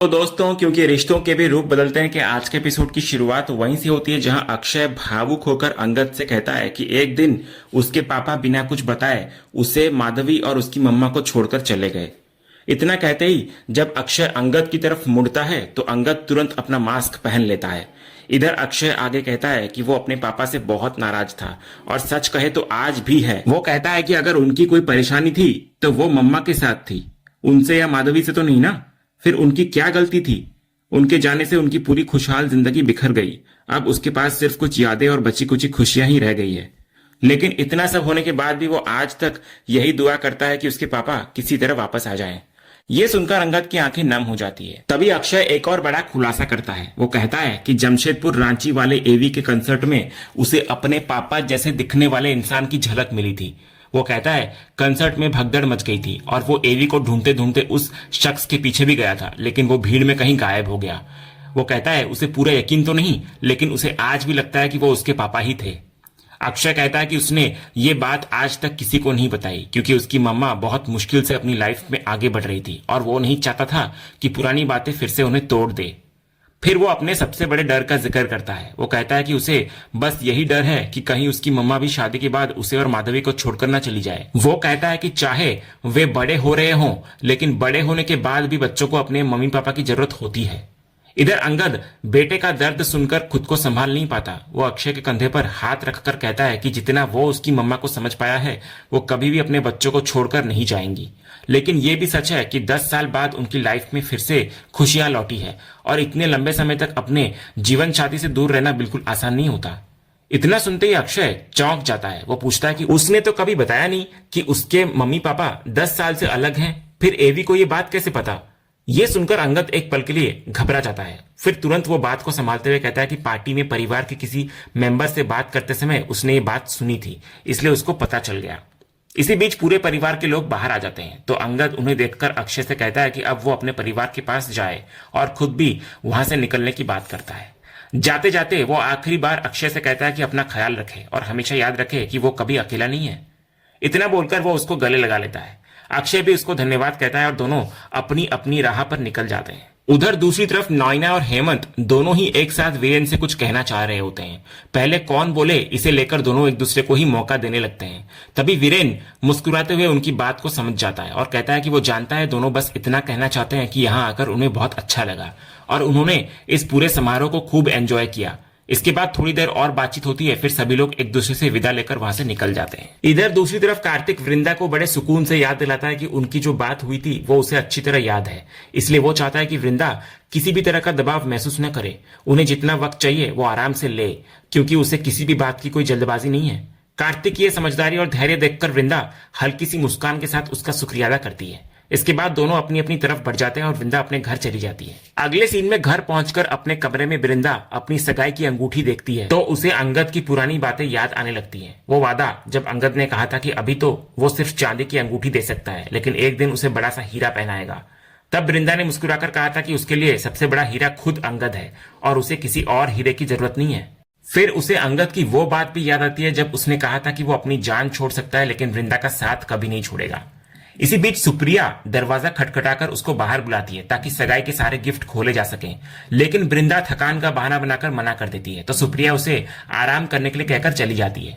तो दोस्तों, क्योंकि रिश्तों के भी रूप बदलते हैं कि आज के एपिसोड की शुरुआत वहीं से होती है जहां अक्षय भावुक होकर अंगद से कहता है कि एक दिन उसके पापा बिना कुछ बताए उसे माधवी और उसकी मम्मा को छोड़कर चले गए। इतना कहते ही जब अक्षय अंगद की तरफ मुड़ता है तो अंगद तुरंत अपना मास्क पहन लेता है। इधर अक्षय आगे कहता है कि वो अपने पापा से बहुत नाराज था और सच कहे तो आज भी है। वो कहता है कि अगर उनकी कोई परेशानी थी तो वो मम्मा के साथ थी, उनसे या माधवी से तो नहीं ना। फिर उनकी क्या गलती थी? उनके जाने से उनकी पूरी खुशहाल जिंदगी बिखर गई। अब उसके पास सिर्फ कुछ यादें और बची कुची खुशियां ही रह गई है। लेकिन इतना सब होने के बाद भी वो आज तक यही दुआ करता है कि उसके पापा किसी तरह वापस आ जाएं। ये सुनकर अंगद की आंखें नम हो जाती है। तभी अक्षय एक और बड़ा खुलासा करता है। वो कहता है कि जमशेदपुर रांची वाले एवी के कंसर्ट में उसे अपने पापा जैसे दिखने वाले इंसान की झलक मिली थी। वो कहता है कंसर्ट में भगदड़ मच गई थी और वो एवी को ढूंढते ढूंढते उस शख्स के पीछे भी गया था, लेकिन वो भीड़ में कहीं गायब हो गया। वो कहता है उसे पूरा यकीन तो नहीं, लेकिन उसे आज भी लगता है कि वो उसके पापा ही थे। अक्षय कहता है कि उसने ये बात आज तक किसी को नहीं बताई क्योंकि उसकी मम्मा बहुत मुश्किल से अपनी लाइफ में आगे बढ़ रही थी और वो नहीं चाहता था कि पुरानी बातें फिर से उन्हें तोड़ दे। फिर वो अपने सबसे बड़े डर का जिक्र करता है। वो कहता है कि उसे बस यही डर है कि कहीं उसकी मम्मा भी शादी के बाद उसे और माधवी को छोड़कर न चली जाए। वो कहता है कि चाहे वे बड़े हो रहे हों, लेकिन बड़े होने के बाद भी बच्चों को अपने मम्मी पापा की जरूरत होती है। इधर अंगद बेटे का दर्द सुनकर खुद को संभाल नहीं पाता। वो अक्षय के कंधे पर हाथ रखकर कहता है कि जितना वो उसकी मम्मा को समझ पाया है, वो कभी भी अपने बच्चों को छोड़कर नहीं जाएंगी। लेकिन ये भी सच है कि 10 साल बाद उनकी लाइफ में फिर से खुशियां लौटी है और इतने लंबे समय तक अपने जीवन साथी से दूर रहना बिल्कुल आसान नहीं होता। इतना सुनते ही अक्षय चौंक जाता है। वो पूछता है कि उसने तो कभी बताया नहीं कि उसके मम्मी पापा 10 साल से अलग हैं। फिर एवी को ये बात कैसे पता? ये सुनकर अंगद एक पल के लिए घबरा जाता है। फिर तुरंत वो बात को संभालते हुए कहता है कि पार्टी में परिवार के किसी मेंबर से बात करते समय उसने ये बात सुनी थी, इसलिए उसको पता चल गया। इसी बीच पूरे परिवार के लोग बाहर आ जाते हैं तो अंगद उन्हें देखकर अक्षय से कहता है कि अब वो अपने परिवार के पास जाए और खुद भी वहां से निकलने की बात करता है। जाते जाते वो आखिरी बार अक्षय से कहता है कि अपना ख्याल रखे और हमेशा याद रखे कि वो कभी अकेला नहीं है। इतना बोलकर वो उसको गले लगा लेता है। अक्षय भी उसको धन्यवाद कहता है और दोनों अपनी अपनी राह पर निकल जाते हैं। उधर दूसरी तरफ नॉयना और हेमंत दोनों ही एक साथ वीरेन से कुछ कहना चाह रहे होते हैं। पहले कौन बोले इसे लेकर दोनों एक दूसरे को ही मौका देने लगते हैं। तभी वीरेन मुस्कुराते हुए उनकी बात को समझ जाता है और कहता है कि वो जानता है दोनों बस इतना कहना चाहते हैं कि यहाँ आकर उन्हें बहुत अच्छा लगा और उन्होंने इस पूरे समारोह को खूब एंजॉय किया। इसके बाद थोड़ी देर और बातचीत होती है, फिर सभी लोग एक दूसरे से विदा लेकर वहां से निकल जाते हैं। इधर दूसरी तरफ कार्तिक वृंदा को बड़े सुकून से याद दिलाता है कि उनकी जो बात हुई थी वो उसे अच्छी तरह याद है। इसलिए वो चाहता है कि वृंदा किसी भी तरह का दबाव महसूस न करे। उन्हें जितना वक्त चाहिए वो आराम से ले, क्योंकि उसे किसी भी बात की कोई जल्दबाजी नहीं है। कार्तिक की ये समझदारी और धैर्य देखकर वृंदा हल्की सी मुस्कान के साथ उसका शुक्रिया अदा करती है। इसके बाद दोनों अपनी अपनी तरफ बढ़ जाते हैं और वृंदा अपने घर चली जाती है। अगले सीन में घर पहुंचकर अपने कमरे में वृंदा अपनी सगाई की अंगूठी देखती है तो उसे अंगद की पुरानी बातें याद आने लगती हैं। वो वादा जब अंगद ने कहा था कि अभी तो वो सिर्फ चांदी की अंगूठी दे सकता है, लेकिन एक दिन उसे बड़ा सा हीरा पहनाएगा। तब वृंदा ने मुस्कुराकर कहा था कि उसके लिए सबसे बड़ा हीरा खुद अंगद है और उसे किसी और हीरे की जरूरत नहीं है। फिर उसे अंगद की वो बात भी याद आती है जब उसने कहा था कि वो अपनी जान छोड़ सकता है, लेकिन वृंदा का साथ कभी नहीं छोड़ेगा। इसी बीच सुप्रिया दरवाजा खटखटाकर उसको बाहर बुलाती है ताकि सगाई के सारे गिफ्ट खोले जा सकें, लेकिन वृंदा थकान का बहाना बनाकर मना कर देती है तो सुप्रिया उसे आराम करने के लिए कहकर चली जाती है।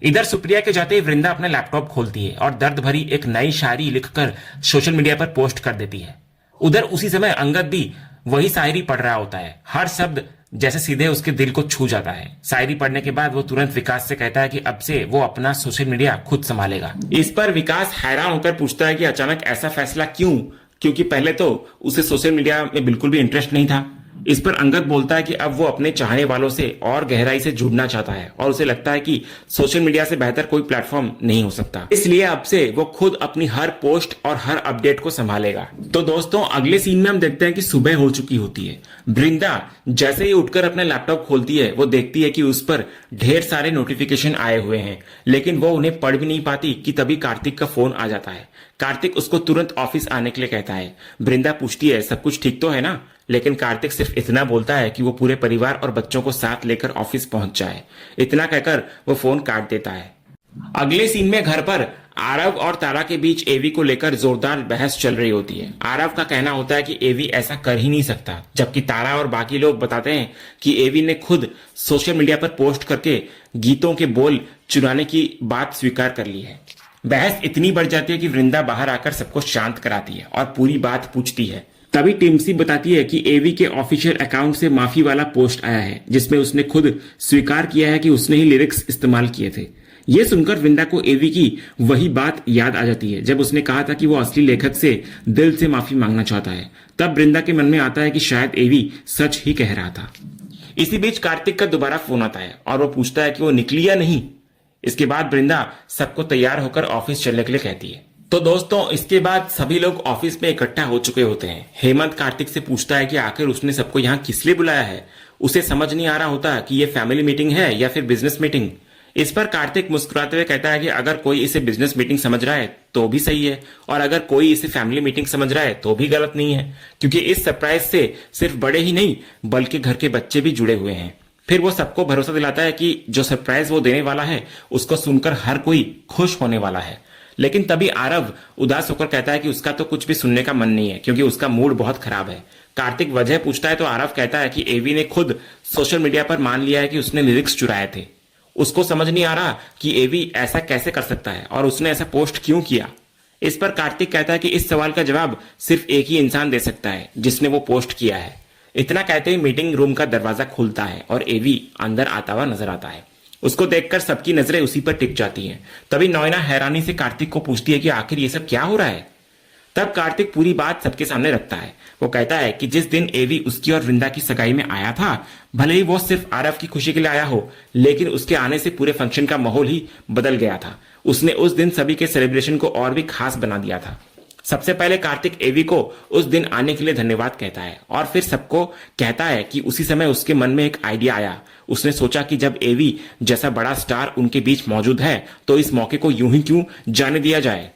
इधर सुप्रिया के जाते ही वृंदा अपना लैपटॉप खोलती है और दर्द भरी एक नई शायरी लिखकर सोशल मीडिया पर पोस्ट कर देती है। उधर उसी समय अंगद भी वही शायरी पढ़ रहा होता है। हर शब्द जैसे सीधे उसके दिल को छू जाता है। शायरी पढ़ने के बाद वो तुरंत विकास से कहता है कि अब से वो अपना सोशल मीडिया खुद संभालेगा। इस पर विकास हैरान होकर पूछता है कि अचानक ऐसा फैसला क्यों, क्योंकि पहले तो उसे सोशल मीडिया में बिल्कुल भी इंटरेस्ट नहीं था। इस पर अंगद बोलता है कि अब वो अपने चाहने वालों से और गहराई से जुड़ना चाहता है और उसे लगता है कि सोशल मीडिया से बेहतर कोई प्लेटफॉर्म नहीं हो सकता, इसलिए अब से वो खुद अपनी हर पोस्ट और हर अपडेट को संभालेगा। तो दोस्तों, अगले सीन में हम देखते हैं कि सुबह हो चुकी होती है। वृंदा जैसे ही उठकर अपना लैपटॉप खोलती है वो देखती है कि उस पर ढेर सारे नोटिफिकेशन आए हुए हैं, लेकिन वो उन्हें पढ़ भी नहीं पाती कि तभी कार्तिक का फोन आ जाता है। कार्तिक उसको तुरंत ऑफिस आने के लिए कहता है। वृंदा पूछती है सब कुछ ठीक तो है ना, लेकिन कार्तिक सिर्फ इतना बोलता है कि वो पूरे परिवार और बच्चों को साथ लेकर ऑफिस पहुंच जाए। इतना कहकर वो फोन काट देता है। अगले सीन में घर पर आरव और तारा के बीच एवी को लेकर जोरदार बहस चल रही होती है। आरव का कहना होता है कि एवी ऐसा कर ही नहीं सकता, जबकि तारा और बाकी लोग बताते हैं कि एवी ने खुद सोशल मीडिया पर पोस्ट करके गीतों के बोल चुराने की बात स्वीकार कर ली है। बहस इतनी बढ़ जाती है कि वृंदा बाहर आकर सबको शांत कराती है और पूरी बात पूछती है। तभी टिम्सी बताती है कि एवी के ऑफिशियल अकाउंट से माफी वाला पोस्ट आया है, जिसमें उसने खुद स्वीकार किया है कि उसने ही लिरिक्स इस्तेमाल किए थे। यह सुनकर वृंदा को एवी की वही बात याद आ जाती है जब उसने कहा था कि वो असली लेखक से दिल से माफी मांगना चाहता है। तब वृंदा के मन में आता है कि शायद एवी सच ही कह रहा था। इसी बीच कार्तिक का दोबारा फोन आता है और वो पूछता है कि वो निकली या नहीं। इसके बाद वृंदा सबको तैयार होकर ऑफिस चलने के लिए कहती है। तो दोस्तों, इसके बाद सभी लोग ऑफिस में इकट्ठा हो चुके होते हैं। हेमंत कार्तिक से पूछता है कि आखिर उसने सबको यहाँ किस लिए बुलाया है। उसे समझ नहीं आ रहा होता कि ये फैमिली मीटिंग है या फिर बिजनेस मीटिंग। इस पर कार्तिक मुस्कुराते हुए कहता है कि अगर कोई इसे बिजनेस मीटिंग समझ रहा है तो भी सही है, और अगर कोई इसे फैमिली मीटिंग समझ रहा है तो भी गलत नहीं है, क्योंकि इस सरप्राइज से सिर्फ बड़े ही नहीं बल्कि घर के बच्चे भी जुड़े हुए हैं। फिर वो सबको भरोसा दिलाता है कि जो सरप्राइज वो देने वाला है उसको सुनकर हर कोई खुश होने वाला है। लेकिन तभी आरव उदास होकर कहता है कि उसका तो कुछ भी सुनने का मन नहीं है, क्योंकि उसका मूड बहुत खराब है। कार्तिक वजह पूछता है तो आरव कहता है कि एवी ने खुद सोशल मीडिया पर मान लिया है कि उसने लिरिक्स चुराए थे। उसको समझ नहीं आ रहा कि एवी ऐसा कैसे कर सकता है और उसने ऐसा पोस्ट क्यों किया। इस पर कार्तिक कहता है कि इस सवाल का जवाब सिर्फ एक ही इंसान दे सकता है, जिसने वो पोस्ट किया है। इतना कहते ही मीटिंग रूम का दरवाजा खुलता है और एवी अंदर आता हुआ नजर आता है। उसको देखकर सबकी नजरें उसी पर टिक जाती हैं। तभी नॉयना हैरानी से कार्तिक को पूछती है कि आखिर ये सब क्या हो रहा है। तब कार्तिक पूरी बात सबके सामने रखता है। वो कहता है कि जिस दिन एवी उसकी और वृंदा की सगाई में आया था, भले ही वो सिर्फ आरव की खुशी के लिए आया हो, लेकिन उसके आने से पूरे फंक्शन का माहौल ही बदल गया था। उसने उस दिन सभी के सेलिब्रेशन को और भी खास बना दिया था। सबसे पहले कार्तिक एवी को उस दिन आने के लिए धन्यवाद कहता है और फिर सबको कहता है कि उसी समय उसके मन में एक आइडिया आया। उसने सोचा कि जब एवी जैसा बड़ा स्टार उनके बीच मौजूद है तो इस मौके को यूं ही क्यों जाने दिया जाए।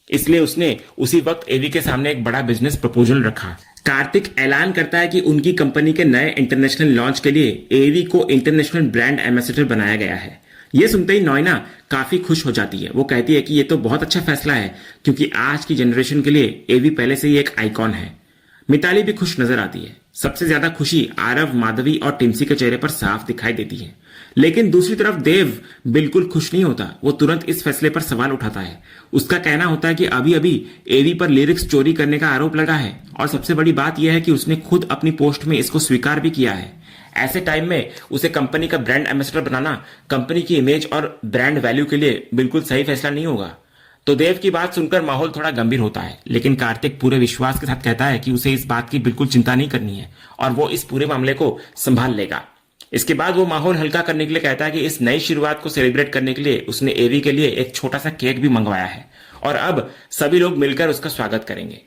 इसलिए उसने उसी वक्त एवी के सामने एक बड़ा बिजनेस प्रपोजल रखा। कार्तिक ऐलान करता है कि उनकी कंपनी के नए इंटरनेशनल लॉन्च के लिए एवी को इंटरनेशनल ब्रांड एम्बेसडर बनाया गया है। यह सुनते ही नॉयना काफी खुश हो जाती है। वो कहती है कि यह तो बहुत अच्छा फैसला है, क्योंकि आज की जनरेशन के लिए एवी पहले से ही एक आइकॉन है। मिताली भी खुश नजर आती है। सबसे ज्यादा खुशी आरव, माधवी और टिम्सी के चेहरे पर साफ दिखाई देती है। लेकिन दूसरी तरफ देव बिल्कुल खुश नहीं होता। वो तुरंत इस फैसले पर सवाल उठाता है। उसका कहना होता है कि अभी अभी एवी पर लिरिक्स चोरी करने का आरोप लगा है, और सबसे बड़ी बात यह है कि उसने खुद अपनी पोस्ट में इसको स्वीकार भी किया है। ऐसे टाइम में उसे कंपनी का ब्रांड एम्बेसडर बनाना कंपनी की इमेज और ब्रांड वैल्यू के लिए बिल्कुल सही फैसला नहीं होगा। तो देव की बात सुनकर माहौल थोड़ा गंभीर होता है, लेकिन कार्तिक पूरे विश्वास के साथ कहता है कि उसे इस बात की बिल्कुल चिंता नहीं करनी है और वो इस पूरे मामले को संभाल लेगा। इसके बाद वो माहौल हल्का करने के लिए कहता है कि इस नई शुरुआत को सेलिब्रेट करने के लिए उसने एवी के लिए एक छोटा सा केक भी मंगवाया है और अब सभी लोग मिलकर उसका स्वागत करेंगे।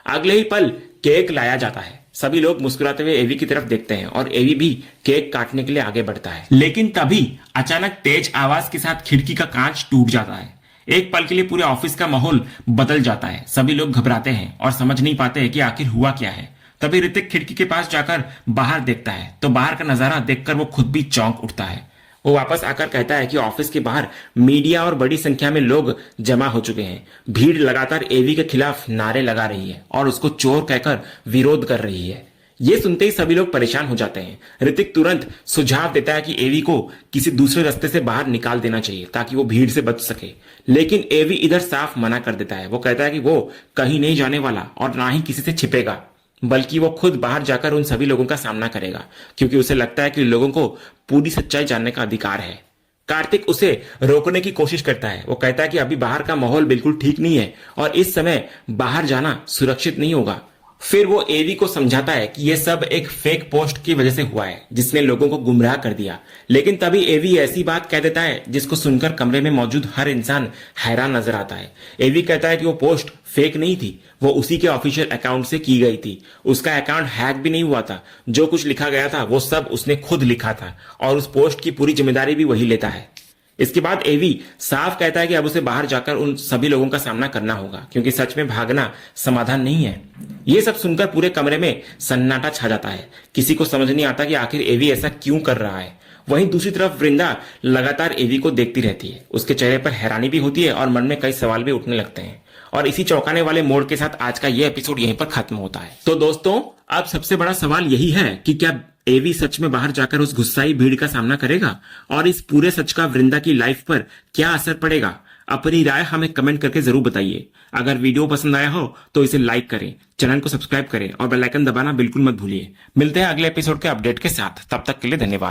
अगले ही पल केक लाया जाता है। सभी लोग मुस्कुराते हुए एवी की तरफ देखते हैं और एवी भी केक काटने के लिए आगे बढ़ता है। लेकिन तभी अचानक तेज आवाज के साथ खिड़की का कांच टूट जाता है। एक पल के लिए पूरे ऑफिस का माहौल बदल जाता है। सभी लोग घबराते हैं और समझ नहीं पाते कि आखिर हुआ क्या है। तभी ऋतिक खिड़की के पास जाकर बाहर देखता है तो बाहर का नजारा देखकर वो खुद भी चौंक उठता है। वो वापस आकर कहता है कि ऑफिस के बाहर मीडिया और बड़ी संख्या में लोग जमा हो चुके हैं। भीड़ लगातार एवी के खिलाफ नारे लगा रही है और उसको चोर कहकर विरोध कर रही है। ये सुनते ही सभी लोग परेशान हो जाते हैं। ऋतिक तुरंत सुझाव देता है कि एवी को किसी दूसरे रास्ते से बाहर निकाल देना चाहिए ताकि वो भीड़ से बच सके, लेकिन एवी इधर साफ मना कर देता है। वो कहता है कि वो कहीं नहीं जाने वाला और ना ही किसी से छिपेगा, बल्कि वो खुद बाहर जाकर उन सभी लोगों का सामना करेगा, क्योंकि उसे लगता है कि लोगों को पूरी सच्चाई जानने का अधिकार है। कार्तिक उसे रोकने की कोशिश करता है। वो कहता है कि अभी बाहर का माहौल बिल्कुल ठीक नहीं है और इस समय बाहर जाना सुरक्षित नहीं होगा। फिर वो एवी को समझाता है कि यह सब एक फेक पोस्ट की वजह से हुआ है जिसने लोगों को गुमराह कर दिया। लेकिन तभी एवी ऐसी बात कह देता है जिसको सुनकर कमरे में मौजूद हर इंसान हैरान नजर आता है। एवी कहता है कि वो पोस्ट फेक नहीं थी, वो उसी के ऑफिशियल अकाउंट से की गई थी। उसका अकाउंट हैक भी नहीं हुआ था। जो कुछ लिखा गया था वो सब उसने खुद लिखा था और उस पोस्ट की पूरी जिम्मेदारी भी वही लेता है। इसके बाद एवी साफ कहता है कि अब उसे बाहर जाकर उन सभी लोगों का सामना करना होगा, क्योंकि सच में भागना समाधान नहीं है। ये सब सुनकर पूरे कमरे में सन्नाटा छा जाता है। किसी को समझ नहीं आता कि आखिर एवी ऐसा क्यों कर रहा है। वहीं दूसरी तरफ वृंदा लगातार एवी को देखती रहती है। उसके चेहरे पर हैरानी भी होती है और मन में कई सवाल भी उठने लगते हैं। और इसी चौंकाने वाले मोड़ के साथ आज का यह एपिसोड यहीं पर खत्म होता है। तो दोस्तों, अब सबसे बड़ा सवाल यही है कि क्या एवी सच में बाहर जाकर उस गुस्साई भीड़ का सामना करेगा और इस पूरे सच का वृंदा की लाइफ पर क्या असर पड़ेगा? अपनी राय हमें कमेंट करके जरूर बताइए। अगर वीडियो पसंद आया हो तो इसे लाइक करें, चैनल को सब्सक्राइब करें और बेल आइकन दबाना बिल्कुल मत भूलिए। मिलते हैं अगले एपिसोड के अपडेट के साथ। तब तक के लिए धन्यवाद।